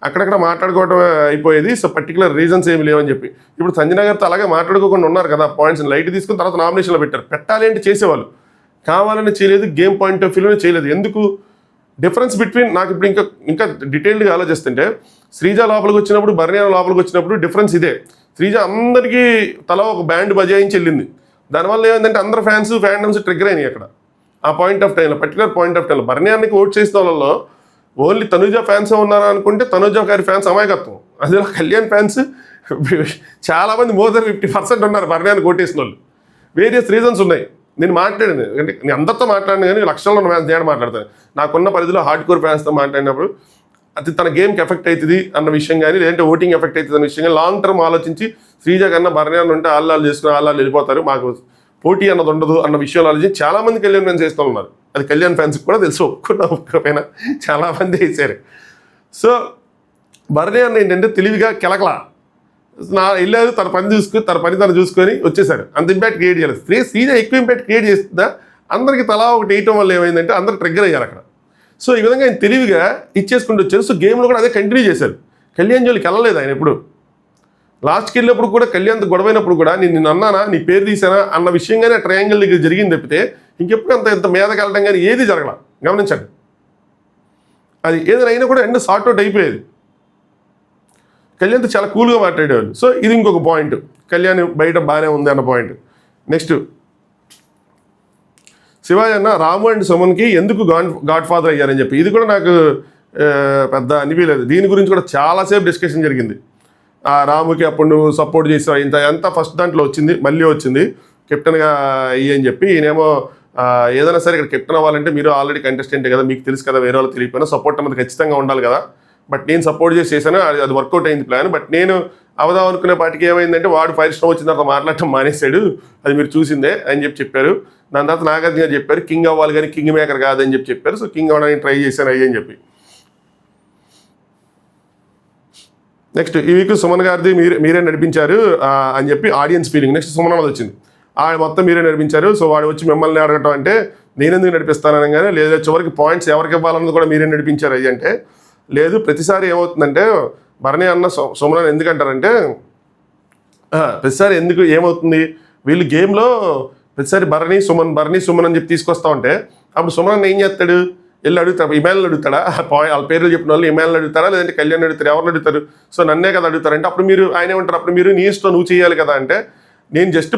అక్కడక్కడ మాట్లాడుకోవడం అయిపోయేది. సో పర్టికులర్ రీజన్స్ ఏమి లేవని చెప్పి ఇప్పుడు సంజన గారితో అలాగే మాట్లాడుకోకుండా ఉన్నారు కదా, పాయింట్స్ లైట్ తీసుకుని తర్వాత నామినేషన్లో పెట్టారు. పెట్టాలి అంటే చేసేవాళ్ళు, కావాలని చేయలేదు, గేమ్ పాయింట్ ఆఫ్ వ్యూలోనే చేయలేదు. ఎందుకు డిఫరెన్స్ బిట్వీన్ నాకు ఇప్పుడు ఇంకా డీటెయిల్డ్గా ఆలోచిస్తుంటే శ్రీజ లోపలికి వచ్చినప్పుడు భరణి లోపలికి వచ్చినప్పుడు డిఫరెన్స్ ఇదే. శ్రీజ అందరికీ తల ఒక బ్యాండ్ బజాయించి వెళ్ళింది. దానివల్ల ఏమైందంటే అందరు ఫ్యాండమ్స్ ట్రిగ్గర్ అయినాయి అక్కడ ఆ పాయింట్ ఆఫ్ టైంలో, పర్టికులర్ పాయింట్ ఆఫ్ టైంలో. భరణ్యానికి ఓట్ చేసిన వాళ్ళలో ఓన్లీ తనుజ ఫ్యాన్స్ ఉన్నారా అనుకుంటే తనుజ గారి ఫ్యాన్స్ అమాయకత్వం. అందులో కళ్యాణ్ ఫ్యాన్స్ చాలామంది మోర్ దెన్ 50% ఉన్నారు భరణ్యానికి ఓటేసిన వాళ్ళు. వేరియస్ రీజన్స్ ఉన్నాయి. నేను మాట్లాడాను, అంటే నేను అందరితో మాట్లాడిన కానీ లక్షల్లో ఉన్న ఫ్యాన్స్ నేను మాట్లాడతాను. నాకున్న పరిధిలో హార్డ్ కోర్ ఫ్యాన్స్తో మాట్లాడినప్పుడు అది తన గేమ్కి ఎఫెక్ట్ అవుతుంది అన్న విషయం కానీ లేదంటే ఓటింగ్ ఎఫెక్ట్ అవుతుంది అన్న విషయం కానీ లాంగ్ టర్మ్ ఆలోచించి శ్రీజ కన్నా భరణ్యాన్ని ఉంటే ఆళ్ళు చేసుకుని ఆళ్ళు వెళ్ళిపోతారు, మాకు పోటీ అన్నది ఉండదు అన్న విషయాలు ఆలోచించి చాలామంది కళ్యాణ్ ఫ్యాన్స్ వేస్తూ ఉన్నారు. అది కళ్యాణ్ ఫ్యాన్స్కి కూడా తెలుసు, ఒప్పుకోకపోయినా చాలామంది వేసారు. సో భరణ్యాన్ని ఏంటంటే తెలివిగా కెలకలా వెళ్ళారు, తన పని తను చూసుకొని వచ్చేసారు. అంత ఇంపాక్ట్ క్రియేట్ చేయాలి. శ్రీజ ఎక్కువ ఇంపాక్ట్ క్రియేట్ చేస్తుందా, అందరికి తలా ఒకటి వేయటం వల్ల ఏమైందంటే అందరూ ట్రిగ్గర్ అయ్యారు అక్కడ. సో ఈ విధంగా ఆయన తెలివిగా ఇచ్చేసుకుంటూ వచ్చారు. సో గేమ్లో కూడా అదే కంటిన్యూ చేశారు. కళ్యాణ్ జోలికి వెళ్ళలేదు ఆయన ఎప్పుడు. లాస్ట్కి వెళ్ళినప్పుడు కూడా కళ్యాణ్తో గొడవైనప్పుడు కూడా నేను అన్నానా, నీ పేరు తీసానా అన్న విషయంగానే ఆ ట్రయాంగిల్ దగ్గర జరిగింది తప్పితే ఇంకెప్పుడు ఇంత మీదకి వెళ్ళడం కానీ ఏది జరగల. గమనించండి, అది ఏదైనా అయినా కూడా ఎండ్ సార్ట్ అవుట్ అయిపోయేది. కళ్యాణ్తో చాలా కూల్గా మాట్లాడేవాళ్ళు. సో ఇది ఇంకొక పాయింట్, కళ్యాణ్ బయట బాగానే ఉంది అన్న పాయింట్. నెక్స్ట్ శివాజీ అన్న రాము అండ్ సుమన్కి ఎందుకు గాడ్ ఫాదర్ అయ్యారని చెప్పి ఇది కూడా నాకు పెద్ద అనిపించలేదు. దీని గురించి కూడా చాలాసేపు డిస్కషన్ జరిగింది. రాముకి అప్పుడు నువ్వు సపోర్ట్ చేసావు ఎంత ఫస్ట్ దాంట్లో వచ్చింది, మళ్ళీ వచ్చింది కెప్టెన్గా అయ్యి అని చెప్పి. ఈయనేమో ఏదైనా సరే ఇక్కడ కెప్టెన్ అవ్వాలంటే మీరు ఆల్రెడీ కంటెస్టెంటే కదా, మీకు తెలుసు కదా, వేరే వాళ్ళు తెలియకపోయినా సపోర్ట్ అన్నది ఖచ్చితంగా ఉండాలి కదా. బట్ నేను సపోర్ట్ చేశాను, అది వర్కౌట్ అయింది ప్లాన్. బట్ నేను అవదాం అనుకునే పాటికి ఏమైందంటే వాడు 5 స్టార్ వచ్చిన తర్వాత మాట్లాడటం మానేశాడు, అది మీరు చూసిందే అని చెప్పారు. దాని తర్వాత నాగార్జున చెప్పారు కింగ్ అవ్వాలి కానీ కింగ్ మేకర్ కాదని చెప్పారు. సో కింగ్ అవ్వడానికి ట్రై చేశాను అయ్యి అని చెప్పి. నెక్స్ట్ ఈ వీక్ సుమన్ గారిది మీరే నడిపించారు అని చెప్పి ఆడియన్స్ ఫీలింగ్. నెక్స్ట్ సుమన్ అన్నది వచ్చింది, మొత్తం మీరే నడిపించారు. సో వాడు వచ్చి మిమ్మల్ని అడగటం అంటే నేనెందుకు నడిపిస్తానని, లేదా చివరికి పాయింట్స్ ఎవరికి ఇవ్వాలన్నది కూడా మీరే నడిపించారు అయ్యి అంటే. లేదు, ప్రతిసారి ఏమవుతుందంటే భరణి అన్న సుమన్ ఎందుకంటారంటే ప్రతిసారి ఎందుకు ఏమవుతుంది, వీళ్ళు గేమ్లో ప్రతిసారి భరణి సుమన్ అని చెప్పి తీసుకొస్తా ఉంటే అప్పుడు సుమన్ ఏం చేస్తాడు, వెళ్ళి అడుగుతాడు, ఇమెయిల్ అడుగుతాడా, వాళ్ళ పేర్లు చెప్పిన వాళ్ళు ఇమెయిల్ అడుగుతారా లేదంటే కళ్యాణ్ అడుగుతారు, ఎవరిని అడుగుతారు, సో నన్నే కదా అడుగుతారంటే అప్పుడు మీరు ఆయన ఏమంటారు, అప్పుడు మీరు నీ ఇష్టం నువ్వు చేయాలి కదా అంటే నేను జస్ట్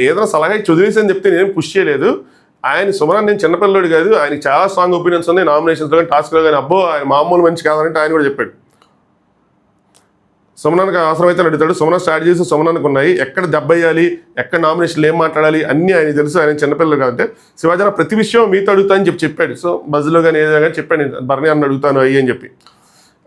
ఏదైనా సలహా చదివేసి అని చెప్తే నేను పుష్ చేయలేదు. ఆయన సుమన్ నేను చిన్నపిల్లడు కాదు, ఆయనకి చాలా స్ట్రాంగ్ ఒపీనియన్స్ ఉన్నాయి నామినేషన్స్లో కానీ టాస్క్లో కానీ, అబ్బో ఆయన మామూలు మంచి కాదంటే ఆయన కూడా చెప్పాడు. సుమనానికి అవసరమైతే అడుగుతాడు, సుమన్ స్టార్ట్ చేసి సుమనానికి ఉన్నాయి, ఎక్కడ దెబ్బ వేయాలి, ఎక్కడ నామినేషన్లు ఏం మాట్లాడాలి అన్నీ ఆయన తెలుసు. ఆయన చిన్నపిల్లలు కాబట్టి శివాజీ ప్రతి విషయం మీతో అడుగుతా అని చెప్పాడు. సో బజ్లో కానీ ఏదో కానీ చెప్పాడు, భరణి అన్న అడుగుతాను అయ్యి అని చెప్పి.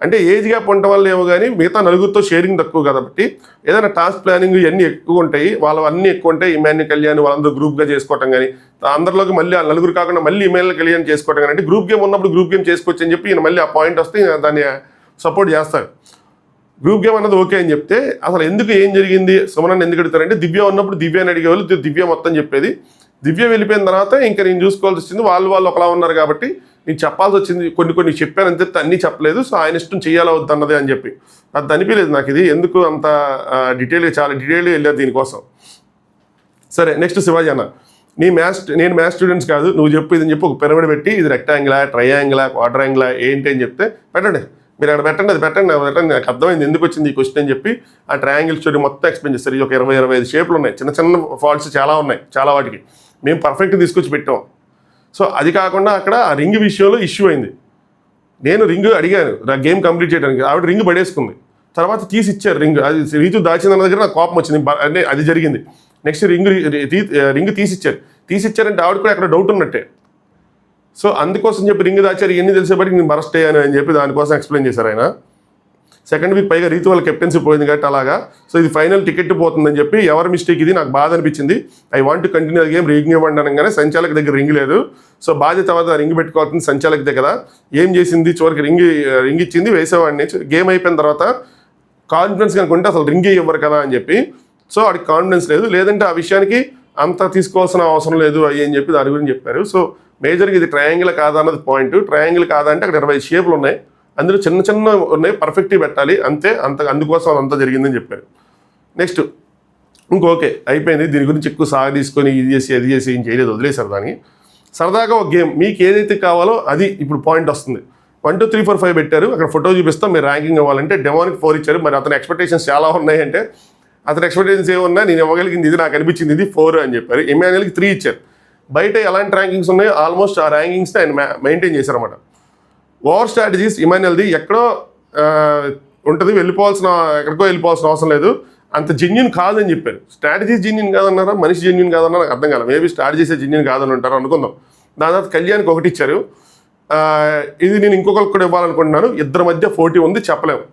అంటే ఏజ్ గ్యాప్ ఉండటం వల్ల ఏమో కానీ మిగతా నలుగురితో షేరింగ్ తక్కువ కాబట్టి ఏదైనా టాస్క్ ప్లానింగ్ ఇవన్నీ ఎక్కువ ఉంటాయి, వాళ్ళు అన్నీ ఎక్కువ ఉంటాయి. ఇమాన్యుల్ కళ్యాణ్ వాళ్ళందరూ గ్రూప్గా చేసుకోవటం కానీ అందరిలోకి మళ్ళీ ఆ నలుగురు కాకుండా మళ్ళీ ఇమాన్యుల్ కళ్యాణ్ చేసుకోవటం కానీ, అంటే గ్రూప్ గేమ్ ఉన్నప్పుడు గ్రూప్ గేమ్ చేసుకోవచ్చు అని చెప్పి ఈయన మళ్ళీ ఆ పాయింట్ వస్తే దాన్ని సపోర్ట్ చేస్తారు. గ్రూప్ గేమ్ అన్నది ఓకే అని చెప్తే అసలు ఎందుకు ఏం జరిగింది సుమన్ ఎందుకు అడుగుతారంటే దివ్య ఉన్నప్పుడు దివ్యని అడిగేవాళ్ళు, దివ్య మొత్తం చెప్పేది. దివ్య వెళ్ళిపోయిన తర్వాత ఇంకా నేను చూసుకోవాల్సి వచ్చింది, వాళ్ళు ఒకలా ఉన్నారు కాబట్టి నేను చెప్పాల్సి వచ్చింది. కొన్ని చెప్పాను అంతే, అన్నీ చెప్పలేదు. సో ఆయన ఇష్టం చేయాలా వద్దన్నదే అని చెప్పి అది అనిపించలేదు నాకు. ఇది ఎందుకు అంత డీటెయిల్గా చాలా డీటెయిల్గా వెళ్ళారు దీనికోసం. సరే నెక్స్ట్ శివాజీ అన్న నేను మ్యాథ్స్ స్టూడెంట్స్ కాదు, నువ్వు చెప్పు ఇది అని చెప్పి ఒక పిరమిడ్ పెట్టి ఇది రెక్టాంగిలా, ట్రయాంగిలా, క్వాడ్రాంగిలా ఏంటి అని చెప్తే పెట్టండి, మీరు అక్కడ పెట్టండి, అది పెట్టండి నాకు అర్థమైంది ఎందుకు వచ్చింది ఈ క్వశ్చన్ అని చెప్పి ఆ ట్రయాంగిల్ స్టోరీ మొత్తం ఎక్స్ప్లెయిన్ చేస్తారు. ఇది ఒక 20-25 షేప్లు ఉన్నాయి, చిన్న చిన్న ఫాల్ట్స్ చాలా ఉన్నాయి, చాలా వాటికి మేము పర్ఫెక్ట్ తీసుకొచ్చి పెట్టాం. సో అది కాకుండా అక్కడ ఆ రింగ్ విషయంలో ఇష్యూ అయింది. నేను రింగ్ అడిగాను గేమ్ కంప్లీట్ చేయడానికి, ఆవిడ రింగ్ పడేసుకుంది, తర్వాత తీసి ఇచ్చారు రింగ్. అది రీతు దాచిందన్న దగ్గర నాకు కోపం వచ్చింది, అంటే అది జరిగింది. నెక్స్ట్ రింగ్ తీసిచ్చారంటే ఆవిడ కూడా అక్కడ డౌట్ ఉన్నట్టే. సో అందుకోసం చెప్పి రింగ్ దాచారు, ఇవన్నీ తెలిసేపటికి నేను బరస్ట్ అయ్యాను అని చెప్పి దానికోసం ఎక్స్ప్లెయిన్ చేశారు ఆయన. సెకండ్ వీక్ పైగా రీతు వాళ్ళ కెప్టెన్సీ పోయింది కాబట్టి అలాగా. సో ఇది ఫైనల్ టికెట్ పోతుందని చెప్పి ఎవరి మిస్టేక్ ఇది, నాకు బాధ అనిపించింది. I want to continue game, ring ఇవ్వండి అనగానే సంచాలక దగ్గర రింగ్ లేదు. సో బాధ్యత తర్వాత రింగ్ పెట్టుకోవాల్సింది సంచాలక దగ్గర. ఏం చేసింది, చివరికి రింగ్ ఇచ్చింది, వేసేవాడిని. గేమ్ అయిపోయిన తర్వాత కాన్ఫిడెన్స్ కనుక ఉంటే అసలు రింగే ఇవ్వరు కదా అని చెప్పి. సో వాడికి కాన్ఫిడెన్స్ లేదు, లేదంటే ఆ విషయానికి అంత తీసుకోవాల్సిన అవసరం లేదు అయ్యి అని చెప్పి దాని గురించి చెప్పారు. సో మేజర్గా ఇది ట్రయాంగిల్ కాదా అన్నది పాయింట్. ట్రయాంగిల్ కాదంటే అక్కడ 20 షేపులు ఉన్నాయి, అందులో చిన్న చిన్న ఉన్నాయి, పర్ఫెక్ట్గా పెట్టాలి అంతే, అందుకోసం అదంతా జరిగిందని చెప్పారు. నెక్స్ట్ ఇంకోకే అయిపోయింది, దీని గురించి ఎక్కువ సాగ తీసుకొని ఇది చేసి అది చేసి ఏం చేయలేదు, వదిలేశారు దాన్ని. సరదాగా ఒక గేమ్ మీకు ఏదైతే కావాలో అది ఇప్పుడు పాయింట్ వస్తుంది. 1 2 3 4 5 పెట్టారు, అక్కడ ఫోటో చూపిస్తాం, మీరు ర్యాంకింగ్ ఇవ్వాలంటే డెమోనికి 4 ఇచ్చారు. మరి అతని ఎక్స్పెక్టేషన్స్ చాలా ఉన్నాయంటే అతని ఎక్స్పెక్టేషన్స్ ఏమున్నా నేను ఇవ్వగలిగింది ఇది, నాకు అనిపించింది ఇది 4 అని చెప్పారు. ఇమాన్యుయల్కి 3 ఇచ్చారు. బయట ఎలాంటి ర్యాంకింగ్స్ ఉన్నాయో ఆల్మోస్ట్ ఆ ర్యాంకింగ్స్ని ఆయన మెయింటైన్ చేశారన్నమాట. ఓవర్ స్ట్రాటజీస్ ఇమాన్యుయల్ది ఎక్కడో ఉంటుంది, ఎక్కడికో వెళ్ళిపోవాల్సిన అవసరం లేదు, అంత జెన్యున్ కాదని చెప్పారు. స్ట్రాటజీ జెన్యున్ కాదన్నారా, మనిషి జెన్యున్ కాదన్నా నాకు అర్థం కాదు. మేబీ స్ట్రాటజీసే జెన్యున్ కాదని ఉంటారు అనుకుందాం. దాని తర్వాత కళ్యాణ్కి 1 ఇచ్చారు. ఇది నేను ఇంకొకరికి కూడా ఇవ్వాలనుకుంటున్నాను, ఇద్దరి మధ్య పోటీ ఉంది, చెప్పలేము.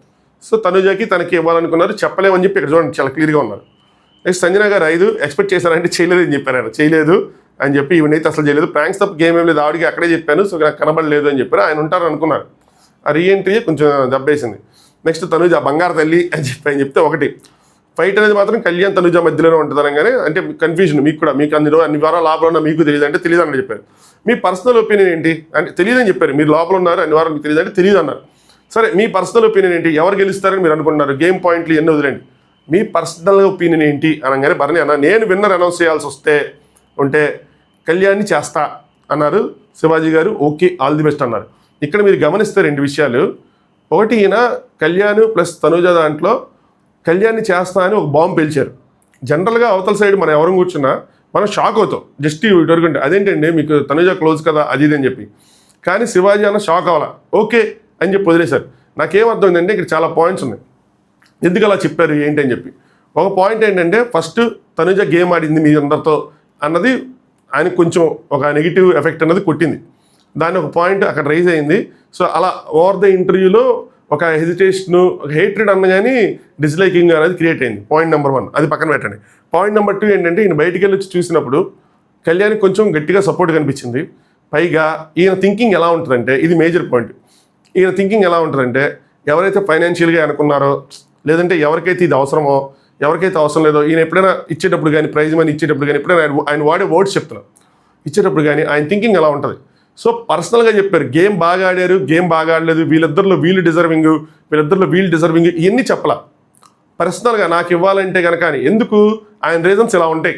సో తనుజాకి తనకి ఇవ్వాలనుకున్నారు, చెప్పలేమని చెప్పి ఇక్కడ చూడండి చాలా క్లియర్గా ఉన్నారు. నెక్స్ట్ సంజన గారు 5 ఎక్స్పెక్ట్ చేశారంటే చేయలేదు అని చెప్పారు. ఆయన చేయలేదు అని చెప్పి ఈవెనైతే అసలు చేయలేదు, ప్రాంక్స్ తప్ప గేమ్ ఏం లేదు, ఆవిడకి అక్కడే చెప్పాను, సో నాకు కనబడలేదు అని చెప్పారు. ఆయన ఉంటారు అనుకున్నారు. ఆ రీఎంట్రీ కొంచెం దెబ్బేసింది. నెక్స్ట్ తనుజ బంగారు తల్లి అని చెప్పి ఆయన చెప్తే 1 ఫైట్ అనేది మాత్రం కళ్యాణ్ తనుజ మధ్యలోనే ఉంటుంది అనగానే అంటే కన్ఫ్యూజన్ మీకు కూడా, మీకు అన్ని వారాలు లోపల ఉన్నా మీకు తెలియదు అంటే తెలియదు అని చెప్పారు. మీ పర్సనల్ ఒపీనియన్ ఏంటి అంటే తెలియదని చెప్పారు. మీరు లోపల ఉన్నారు అన్ని వారాలు మీకు తెలియదు అంటే తెలియదు అన్నారు. సరే మీ పర్సనల్ ఒపీనియన్ ఏంటి, ఎవరు గెలుస్తారని మీరు అనుకుంటున్నారు, గేమ్ పాయింట్లు ఎన్ని వదిలేండి, మీ పర్సనల్ ఒపీనియన్ ఏంటి అనగానే భరణి అన్న నేను విన్నర్ అనౌన్స్ చేయాల్సి ఉంటే కళ్యాణ్ని చేస్తా అన్నారు. శివాజీ గారు ఓకే ఆల్ ది బెస్ట్ అన్నారు. ఇక్కడ మీరు గమనిస్తే 2 విషయాలు. ఒకటి, ఈయన కళ్యాణ్ ప్లస్ తనుజ దాంట్లో కళ్యాణ్ని చేస్తా అని ఒక బాంబు పేల్చారు. జనరల్గా అవతల సైడ్ మనం ఎవరు కూర్చున్నా మనం షాక్ అవుతాం, జస్ట్ ఇటువరకుంటే అదేంటండి మీకు తనుజ క్లోజ్ కదా అది ఇది అని చెప్పి. కానీ శివాజీ అన్న షాక్ అవ్వాలా, ఓకే అని చెప్పి వదిలేశారు. నాకేమర్థమైందంటే ఇక్కడ చాలా పాయింట్స్ ఉన్నాయి, ఎందుకు అలా చెప్పారు ఏంటి అని చెప్పి. ఒక పాయింట్ ఏంటంటే ఫస్ట్ తనుజ గేమ్ ఆడింది మీ అందరితో అన్నది ఆయనకు కొంచెం ఒక నెగిటివ్ ఎఫెక్ట్ అన్నది కొట్టింది, దాని ఒక పాయింట్ అక్కడ రైజ్ అయింది. సో అలా ఓవర్ ద ఇంటర్వ్యూలో ఒక హెజిటేషను, ఒక హేట్రెడ్ అన్న కానీ డిస్లైకింగ్ అనేది క్రియేట్ అయింది. పాయింట్ నెంబర్ 1 అది పక్కన పెట్టండి. పాయింట్ నెంబర్ 2 ఏంటంటే ఈయన బయటికి వెళ్ళి వచ్చి చూసినప్పుడు కళ్యాణ్కి కొంచెం గట్టిగా సపోర్ట్ కనిపించింది. పైగా ఈయన థింకింగ్ ఎలా ఉంటుందంటే, ఇది మేజర్ పాయింట్, ఈయన థింకింగ్ ఎలా ఉంటుందంటే ఎవరైతే ఫైనాన్షియల్గా అనుకున్నారో లేదంటే ఎవరికైతే ఇది అవసరమో ఎవరికైతే అవసరం లేదో ఈయన ఎప్పుడైనా ఇచ్చేటప్పుడు కానీ ప్రైజ్ మనీ ఇచ్చేటప్పుడు కానీ ఎప్పుడైనా ఆయన వాడే వర్డ్స్ చెప్తున్నారు ఇచ్చేటప్పుడు కానీ ఆయన థింకింగ్ ఎలా ఉంటుంది. సో పర్సనల్గా చెప్పారు గేమ్ బాగా ఆడారు, గేమ్ బాగా ఆడలేదు, వీళ్ళిద్దరిలో వీళ్ళు డిజర్వింగ్ ఇవన్నీ చెప్పలా. పర్సనల్గా నాకు ఇవ్వాలంటే కనుక అని ఎందుకు ఆయన రీజన్స్ ఇలా ఉంటాయి.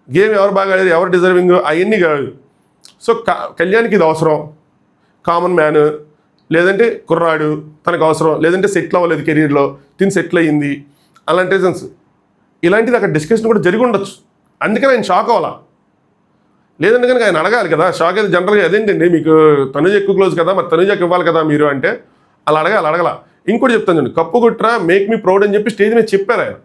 గేమ్ ఎవరు బాగా ఆడారు, ఎవరు డిజర్వింగ్ అవన్నీ కాదు. సో కళ్యాణ్కి ఇది అవసరం, కామన్ మ్యాన్, లేదంటే కుర్రాడు తనకు అవసరం, లేదంటే సెటిల్ అవ్వలేదు కెరీర్లో, తిని సెటిల్ అయ్యింది, అలాంటి రీజన్స్. ఇలాంటిది అక్కడ డిస్కషన్ కూడా జరిగి ఉండొచ్చు, అందుకని ఆయన షాక్ అవ్వాలా. లేదంటే కనుక ఆయన అడగాలి కదా. షాక్ అయితే జనరల్గా అదేంటండి మీకు తనుజ ఎక్కువ క్లోజ్ కదా, మరి తనుజకి ఇవ్వాలి కదా మీరు అంటే అలా అడగల. ఇంకోటి చెప్తాను చూడండి, కప్పు గుట్రా మేక్ మీ ప్రౌడ్ అని చెప్పి స్టేజ్ మీద చెప్పారు ఆయన.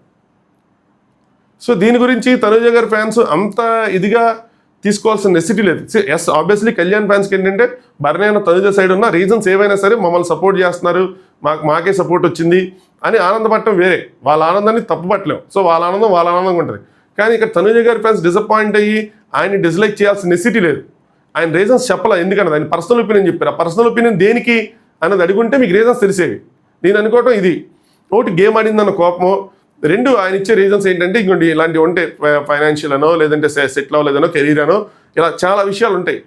సో దీని గురించి తనుజ గారి ఫ్యాన్స్ అంత ఇదిగా తీసుకోవాల్సిన నెసిటీ లేదు. ఎస్ ఆబ్వియస్లీ కళ్యాణ్ ఫ్యాన్స్కి ఏంటంటే భరణి అయిన తనుజ సైడ్ ఉన్న రీజన్స్ ఏవైనా సరే మమ్మల్ని సపోర్ట్ చేస్తున్నారు, మాకే సపోర్ట్ వచ్చింది అని ఆనందపడటం వేరే, వాళ్ళ ఆనందాన్ని తప్పు పట్టలేం. సో వాళ్ళ ఆనందంగా ఉంటుంది. కానీ ఇక్కడ తనుజ గారి ఫ్యాన్స్ డిసప్పాయింట్ అయ్యి ఆయన్ని డిస్లైక్ చేయాల్సిన నెసిటీ లేదు. ఆయన రీజన్స్ చెప్పాలి, ఎందుకన్నది ఆయన పర్సనల్ ఒపీనియన్ చెప్పారు. ఆ పర్సనల్ ఒపీనియన్ దేనికి అన్నది అడుగుంటే మీకు రీజన్స్ తెలిసేవి. నేను అనుకోవటం ఇది ఒకటి గేమ్ ఆడిందన్న కోపమో, 2 ఆయన ఇచ్చే రీజన్స్ ఏంటంటే ఇంకోటి ఇలాంటివి ఉంటాయి, ఫైనాన్షియల్ అనో లేదంటే సెటిల్ అవ్వలేదనో కెరీర్ అనో ఇలా చాలా విషయాలు ఉంటాయి.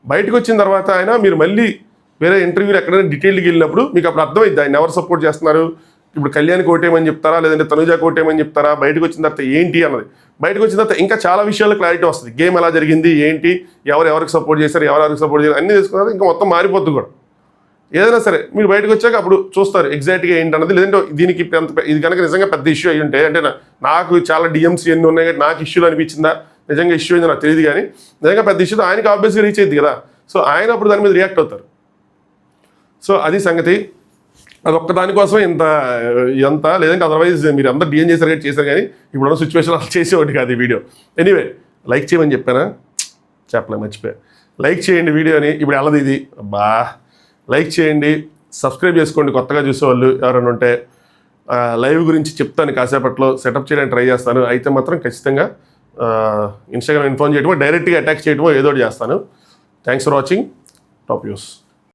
బయటకు వచ్చిన తర్వాత ఆయన మీరు మళ్ళీ వేరే ఇంటర్వ్యూలు ఎక్కడైనా డీటెయిల్కి వెళ్ళినప్పుడు మీకు అప్పుడు అర్థమైద్ది ఆయన ఎవరు సపోర్ట్ చేస్తున్నారు, ఇప్పుడు కళ్యాణ్కి ఓటేయమని చెప్తారా, లేదంటే తనుజాకి ఓటేయమని చెప్తారా, బయటకు వచ్చిన తర్వాత ఏంటి అన్నది. బయటకు వచ్చిన తర్వాత ఇంకా చాలా విషయాల్లో క్లారిటీ వస్తుంది. గేమ్ ఎలా జరిగింది, ఏంటి, ఎవరికి సపోర్ట్ చేశారు, ఎవరికి సపోర్ట్ చేశారు అన్నీ తెలుసుకున్నారు. ఇంకా మొత్తం మారిపోద్ది కూడా. ఏదైనా సరే మీరు బయటకు వచ్చాక అప్పుడు చూస్తారు ఎగ్జాక్ట్గా ఏంటన్నది. లేదంటే దీనికి ఇది కనుక నిజంగా పెద్ద ఇష్యూ అయ్యి ఉంటే, అంటే నాకు చాలా డిఎంసీ ఎన్ని ఉన్నాయి కాబట్టి నాకు ఇష్యూలు అనిపించిందా, నిజంగా ఇష్యూ అయిందో నాకు తెలియదు, కానీ నిజంగా పెద్ద ఇష్యూతో ఆయనకి ఆబ్వియస్గా రీచ్ అయ్యింది కదా. సో ఆయన అప్పుడు దాని మీద రియాక్ట్ అవుతారు. సో అది సంగతి. అది ఒక్క దానికోసం ఎంత లేదంటే అదర్వైజ్ మీరు అందరూ డిఎం చేశారు కానీ ఇప్పుడున్న సిచ్యువేషన్ అలా చేసేవాటి కాదు ఈ వీడియో. ఎనీవే లైక్ చేయమని చెప్పానా, చెప్పలే, మర్చిపోయా. లైక్ చేయండి వీడియోని. ఇప్పుడు వెళ్ళదు ఇది, లైక్ చేయండి, సబ్స్క్రైబ్ చేసుకోండి కొత్తగా చూసేవాళ్ళు ఎవరైనా ఉంటే. లైవ్ గురించి చెప్తాను కాసేపట్లో, సెటప్ చేయడానికి ట్రై చేస్తాను. అయితే మాత్రం ఖచ్చితంగా ఇన్స్టాగ్రామ్ ఇన్ఫార్మ్ చేయడమో, డైరెక్ట్గా అటాక్ చేయడమో ఏదో ఒకటి చేస్తాను. Thanks for watching. Top news.